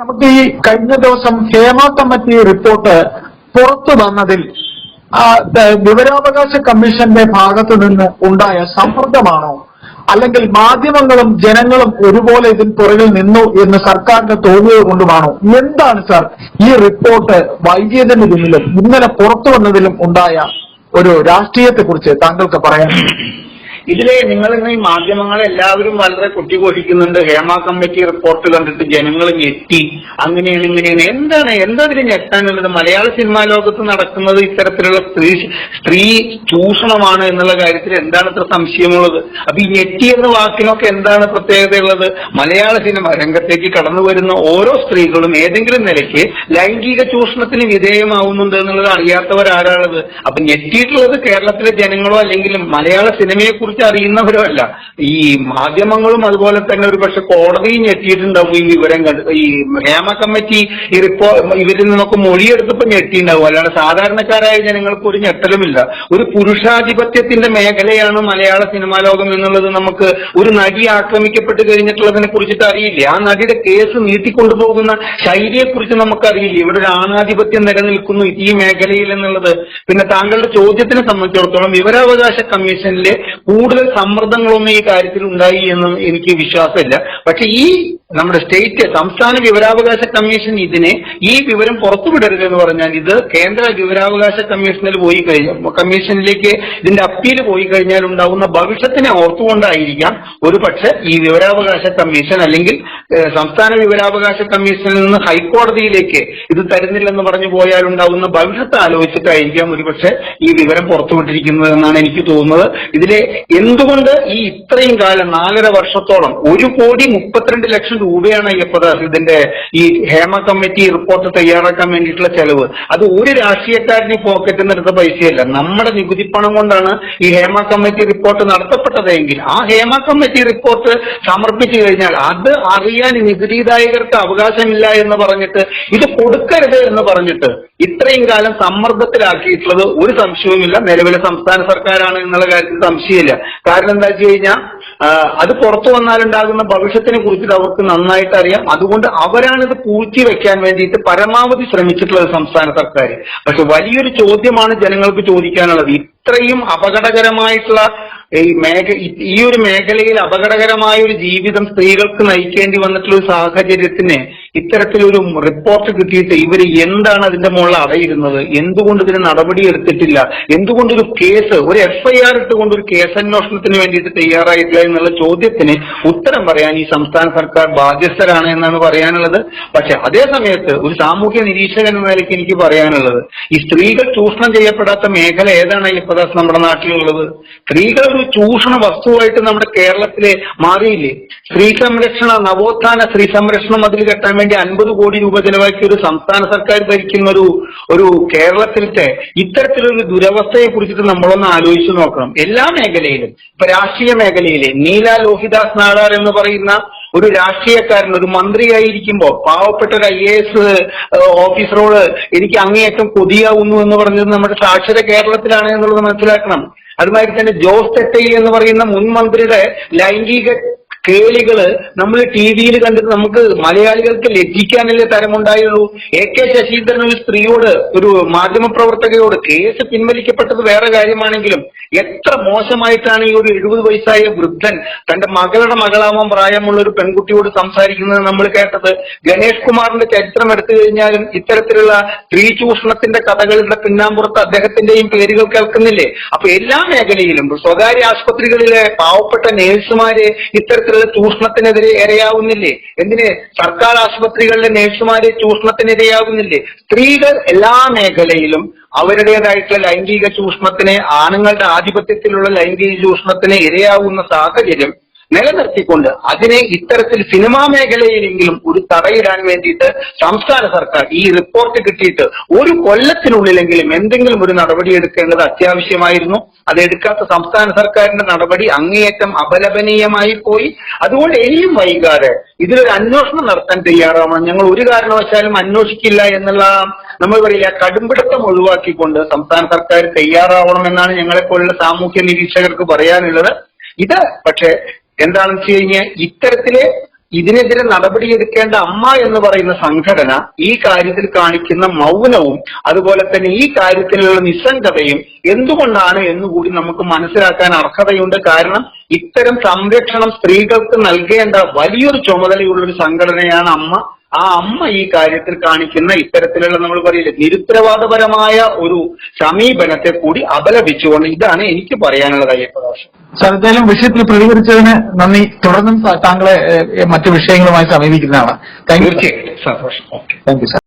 നമുക്ക് ഈ കഴിഞ്ഞ ദിവസം ഹേമ കമ്മിറ്റി റിപ്പോർട്ട് പുറത്തു വന്നതിൽ വിവരാവകാശ കമ്മീഷന്റെ ഭാഗത്തു നിന്ന് ഉണ്ടായ സമ്മർദ്ദമാണോ, അല്ലെങ്കിൽ മാധ്യമങ്ങളും ജനങ്ങളും ഒരുപോലെ ഇതിൽ പുറകിൽ നിന്നു എന്ന് സർക്കാരിന് തോന്നിയത് കൊണ്ടുമാണോ? എന്താണ് സാർ ഈ റിപ്പോർട്ട് വൈകിയതിന് പിന്നിലും ഇന്നലെ പുറത്തു വന്നതിലും ഉണ്ടായ ഒരു രാഷ്ട്രീയത്തെക്കുറിച്ച് താങ്കൾക്ക് പറയാൻ? ഇതിലെ നിങ്ങൾ ഇന്ന് ഈ മാധ്യമങ്ങളെ എല്ലാവരും വളരെ കൊട്ടിഘോഷിക്കുന്നുണ്ട്. ഹേമ കമ്മിറ്റി റിപ്പോർട്ട് കണ്ടിട്ട് ജനങ്ങൾ ഞെട്ടി, അങ്ങനെയാണ് ഇങ്ങനെയാണ്. എന്താ ഞെട്ടാനുള്ളത്? മലയാള സിനിമാ ലോകത്ത് നടക്കുന്നത് ഇത്തരത്തിലുള്ള സ്ത്രീ ചൂഷണമാണ് എന്നുള്ള കാര്യത്തിൽ എന്താണ് ഇത്ര സംശയമുള്ളത്? അപ്പൊ ഈ ഞെട്ടി എന്ന വാക്കിനൊക്കെ എന്താണ് പ്രത്യേകതയുള്ളത്? മലയാള സിനിമ രംഗത്തേക്ക് കടന്നു വരുന്ന ഓരോ സ്ത്രീകളും ഏതെങ്കിലും നിലയ്ക്ക് ലൈംഗിക ചൂഷണത്തിന് വിധേയമാവുന്നുണ്ട് എന്നുള്ളത് അറിയാത്തവരാരാണത്? അപ്പൊ ഞെട്ടിയിട്ടുള്ളത് കേരളത്തിലെ ജനങ്ങളോ അല്ലെങ്കിൽ മലയാള സിനിമയെ കുറിച്ച് അറിയുന്നവരോ അല്ല, ഈ മാധ്യമങ്ങളും അതുപോലെ തന്നെ ഒരു പക്ഷെ കോടതിയും ഞെട്ടിയിട്ടുണ്ടാവും ഈ വിവരം കണ്ട്. ഈ ഹേമ കമ്മിറ്റി ഈ ഇവരിൽ നിന്നൊക്കെ മൊഴിയെടുത്തപ്പോൾ ഞെട്ടിയിട്ടുണ്ടാവും. അല്ലാതെ സാധാരണക്കാരായ ജനങ്ങൾക്ക് ഒരു ഞെട്ടലുമില്ല. ഒരു പുരുഷാധിപത്യത്തിന്റെ മേഖലയാണ് മലയാള സിനിമാ ലോകം എന്നുള്ളത് നമുക്ക് ഒരു നടി ആക്രമിക്കപ്പെട്ട് കഴിഞ്ഞിട്ടുള്ളതിനെ കുറിച്ചിട്ട് അറിയില്ലേ? ആ നടിയുടെ കേസ് നീട്ടിക്കൊണ്ടുപോകുന്ന ശൈലിയെ കുറിച്ച് നമുക്കറിയില്ല. ഇവിടെ ഒരു ആണാധിപത്യം നിലനിൽക്കുന്നു ഈ മേഖലയിൽ എന്നുള്ളത്. പിന്നെ താങ്കളുടെ ചോദ്യത്തിനെ സംബന്ധിച്ചിടത്തോളം വിവരാവകാശ കമ്മീഷനിലെ കൂടുതൽ സമ്മർദ്ദങ്ങളൊന്നും ഈ കാര്യത്തിൽ ഉണ്ടായി എന്നും എനിക്ക് വിശ്വാസമില്ല. പക്ഷെ ഈ നമ്മുടെ സംസ്ഥാന വിവരാവകാശ കമ്മീഷൻ ഈ വിവരം പുറത്തുവിടരുത് എന്ന് പറഞ്ഞാൽ ഇത് കേന്ദ്ര വിവരാവകാശ കമ്മീഷനിലേക്ക് ഇതിന്റെ അപ്പീൽ പോയി കഴിഞ്ഞാൽ ഉണ്ടാകുന്ന ഭവിഷ്യത്തിനെ ഓർത്തുകൊണ്ടായിരിക്കാം ഒരു പക്ഷെ ഈ വിവരാവകാശ കമ്മീഷൻ അല്ലെങ്കിൽ സംസ്ഥാന വിവരാവകാശ കമ്മീഷനിൽ നിന്ന് ഹൈക്കോടതിയിലേക്ക് ഇത് തരുന്നില്ലെന്ന് പറഞ്ഞു പോയാൽ ഉണ്ടാകുന്ന ഭവിഷ്യത്ത് ആലോചിച്ചിട്ടായിരിക്കാം ഒരുപക്ഷെ ഈ വിവരം പുറത്തുവിട്ടിരിക്കുന്നത് എന്നാണ് എനിക്ക് തോന്നുന്നത്. ഇതിലെ എന്തുകൊണ്ട് ഈ ഇത്രയും കാലം 4.5 വർഷത്തോളം 1,32,00,000 രൂപയാണ് അയ്യപ്പദാസ് ഇതിന്റെ ഈ ഹേമ കമ്മിറ്റി റിപ്പോർട്ട് തയ്യാറാക്കാൻ വേണ്ടിയിട്ടുള്ള ചെലവ്. അത് ഒരു രാഷ്ട്രീയക്കാരന് പോക്കറ്റിൽ നിന്ന് എടുത്ത പൈസയല്ല, നമ്മുടെ നികുതി പണം കൊണ്ടാണ് ഈ ഹേമ കമ്മിറ്റി റിപ്പോർട്ട് നടത്തപ്പെട്ടതെങ്കിൽ ആ ഹേമ കമ്മിറ്റി റിപ്പോർട്ട് സമർപ്പിച്ചു കഴിഞ്ഞാൽ അത് അറിയാൻ നികുതിദായകർക്ക് അവകാശമില്ല എന്ന് പറഞ്ഞിട്ട് ഇത് കൊടുക്കരുത് എന്ന് പറഞ്ഞിട്ട് ഇത്രയും കാലം സമ്മർദ്ദത്തിലാക്കിയിട്ടുള്ളത് ഒരു സംശയവുമില്ല നിലവിലെ സംസ്ഥാന സർക്കാരാണ് എന്നുള്ള കാര്യത്തിൽ സംശയമില്ല. കാരണം എന്താ വെച്ച് കഴിഞ്ഞാൽ അത് പുറത്തു വന്നാലുണ്ടാകുന്ന ഭവിഷ്യത്തിനെ കുറിച്ചിട്ട് അവർക്ക് നന്നായിട്ട് അറിയാം. അതുകൊണ്ട് അവരാണിത് പൂഴ്ത്തി വെക്കാൻ വേണ്ടിയിട്ട് പരമാവധി ശ്രമിച്ചിട്ടുള്ളത് സംസ്ഥാന സർക്കാർ. പക്ഷെ വലിയൊരു ചോദ്യമാണ് ജനങ്ങൾക്ക് ചോദിക്കാനുള്ളത്. ഇത്രയും അപകടകരമായിട്ടുള്ള ഈ ഒരു മേഖലയിൽ അപകടകരമായ ഒരു ജീവിതം സ്ത്രീകൾക്ക് നയിക്കേണ്ടി വന്നിട്ടുള്ള ഒരു സാഹചര്യത്തിന് ഇത്തരത്തിലൊരു റിപ്പോർട്ട് കിട്ടിയിട്ട് ഇവർ എന്താണ് അതിന്റെ മുകളിൽ അടയിരുന്നത്? എന്തുകൊണ്ട് ഇതിന് നടപടി എടുത്തിട്ടില്ല? എന്തുകൊണ്ടൊരു കേസ്, ഒരു FIR ഇട്ടുകൊണ്ട് ഒരു കേസന്വേഷണത്തിന് വേണ്ടിയിട്ട് തയ്യാറായിട്ടില്ല എന്നുള്ള ചോദ്യത്തിന് ഉത്തരം പറയാൻ ഈ സംസ്ഥാന സർക്കാർ ബാധ്യസ്ഥരാണ് എന്നാണ് പറയാനുള്ളത്. പക്ഷെ അതേ സമയത്ത് ഒരു സാമൂഹ്യ നിരീക്ഷകൻ എന്ന നിലയ്ക്ക് എനിക്ക് പറയാനുള്ളത്, ഈ സ്ത്രീകൾ ചൂഷണം ചെയ്യപ്പെടാത്ത മേഖല ഏതാണ് അയ്യപ്പദാസ് നമ്മുടെ നാട്ടിലുള്ളത്? സ്ത്രീകൾ ഒരു ചൂഷണ വസ്തുവായിട്ട് നമ്മുടെ കേരളത്തിലെ മാറിയില്ലേ? സ്ത്രീ സംരക്ഷണ നവോത്ഥാന സ്ത്രീ സംരക്ഷണം അതിൽ കെട്ടാൻ വേണ്ടി 50 കോടി രൂപ ചെലവാക്കിയ ഒരു സംസ്ഥാന സർക്കാർ ഭരിക്കുന്ന ഒരു കേരളത്തിലത്തെ ഇത്തരത്തിലൊരു ദുരവസ്ഥയെ കുറിച്ചിട്ട് നമ്മളൊന്ന് ആലോചിച്ചു നോക്കണം. എല്ലാ മേഖലയിലും, ഇപ്പൊ രാഷ്ട്രീയ മേഖലയിലെ നീല ലോഹിദാസ് നാടാർ എന്ന് പറയുന്ന ഒരു രാഷ്ട്രീയക്കാരൻ ഒരു മന്ത്രിയായിരിക്കുമ്പോൾ പാവപ്പെട്ട ഒരു IAS ഓഫീസറോട് എനിക്ക് അങ്ങേയറ്റം കൊതിയാവുന്നു എന്ന് പറഞ്ഞത് നമ്മുടെ സാക്ഷര കേരളത്തിലാണ് എന്നുള്ളത് മനസ്സിലാക്കണം. അതുമാതിരി തന്നെ ജോസ് തെറ്റയി എന്ന് പറയുന്ന മുൻ മന്ത്രിയുടെ ലൈംഗിക കേളികള് നമ്മൾ TV-യിൽ കണ്ടിട്ട് നമുക്ക് മലയാളികൾക്ക് ലജ്ജിക്കാനല്ലേ തരമുണ്ടായുള്ളൂ. AK ശശീന്ദ്രൻ ഒരു സ്ത്രീയോട്, ഒരു മാധ്യമപ്രവർത്തകയോട്, കേസ് പിൻവലിക്കപ്പെട്ടത് വേറെ കാര്യമാണെങ്കിലും എത്ര മോശമായിട്ടാണ് ഈ ഒരു 70 വയസ്സായ വൃദ്ധൻ തന്റെ മകളുടെ മകളാവാൻ പ്രായമുള്ള ഒരു പെൺകുട്ടിയോട് സംസാരിക്കുന്നത് നമ്മൾ കേട്ടത്. ഗണേഷ് കുമാറിന്റെ ചരിത്രം എടുത്തു കഴിഞ്ഞാലും ഇത്തരത്തിലുള്ള സ്ത്രീ ചൂഷണത്തിന്റെ കഥകളുടെ പിന്നാമ്പുറത്ത് അദ്ദേഹത്തിന്റെയും പേരുകൾ കേൾക്കുന്നില്ലേ? അപ്പൊ എല്ലാ മേഖലയിലും സ്വകാര്യ ആശുപത്രികളിലെ പാവപ്പെട്ട നേഴ്സുമാരെ ഇത്തരത്തിലുള്ള ചൂഷണത്തിനെതിരെ ഇരയാവുന്നില്ലേ? എന്തിന് സർക്കാർ ആശുപത്രികളിലെ നേഴ്സുമാരെ ചൂഷണത്തിനിരയാവുന്നില്ലേ? സ്ത്രീകൾ എല്ലാ മേഖലയിലും അവരുടേതായിട്ടുള്ള ലൈംഗിക ചൂഷണത്തിന്, ആണുങ്ങളുടെ ആധിപത്യത്തിലുള്ള ലൈംഗിക ചൂഷണത്തിന് ഇരയാവുന്ന സാഹചര്യം നിലനിർത്തിക്കൊണ്ട് അതിനെ ഇത്തരത്തിൽ സിനിമാ മേഖലയിലെങ്കിലും ഒരു തടയിടാൻ വേണ്ടിയിട്ട് സംസ്ഥാന സർക്കാർ ഈ റിപ്പോർട്ട് കിട്ടിയിട്ട് 1 കൊല്ലത്തിനുള്ളിലെങ്കിലും എന്തെങ്കിലും ഒരു നടപടി എടുക്കേണ്ടത് അത്യാവശ്യമായിരുന്നു. അതെടുക്കാത്ത സംസ്ഥാന സർക്കാരിന്റെ നടപടി അങ്ങേയറ്റം അപലപനീയമായി പോയി. അതുകൊണ്ട് ഇനിയും വൈകാതെ ഇതിലൊരു അന്വേഷണം നടത്താൻ തയ്യാറാവണം. ഞങ്ങൾ ഒരു കാരണവശാലും അന്വേഷിക്കില്ല എന്നുള്ള നമ്മൾ പറയില്ല കടുംപിടുത്തം ഒഴിവാക്കിക്കൊണ്ട് സംസ്ഥാന സർക്കാർ തയ്യാറാവണമെന്നാണ് ഞങ്ങളെപ്പോലുള്ള സാമൂഹ്യ നിരീക്ഷകർക്ക് പറയാനുള്ളത്. ഇത് പക്ഷേ എന്താണെന്ന് വെച്ച് കഴിഞ്ഞാൽ ഇത്തരത്തിലെ ഇതിനെതിരെ നടപടിയെടുക്കേണ്ട അമ്മ എന്ന് പറയുന്ന സംഘടന ഈ കാര്യത്തിൽ കാണിക്കുന്ന മൗനവും അതുപോലെ തന്നെ ഈ കാര്യത്തിലുള്ള നിസ്സംഗതയും എന്തുകൊണ്ടാണ് എന്നുകൂടി നമുക്ക് മനസ്സിലാക്കാൻ അർഹതയുണ്ട്. കാരണം ഇത്തരം സംരക്ഷണം സ്ത്രീകൾക്ക് നൽകേണ്ട വലിയൊരു ചുമതലയുള്ള ഒരു സംഘടനയാണ് അമ്മ. ആ അമ്മ ഈ കാര്യത്തിൽ കാണിക്കുന്ന ഇത്തരത്തിലുള്ള നമ്മൾ പറയില്ലേ നിരുത്തരവാദപരമായ ഒരു സമീപനത്തെ കൂടി അപലപിച്ചുകൊണ്ട് ഇതാണ് എനിക്ക് പറയാനുള്ളത്. അയ്യപ്പദാസ് സാർ, എന്തായാലും വിഷയത്തിൽ പ്രതികരിച്ചതിന് നന്ദി. തുടർന്നും താങ്കളെ മറ്റു വിഷയങ്ങളുമായി സമീപിക്കുന്നതാണ്. തീർച്ചയായിട്ടും സന്തോഷം. Thank you sir.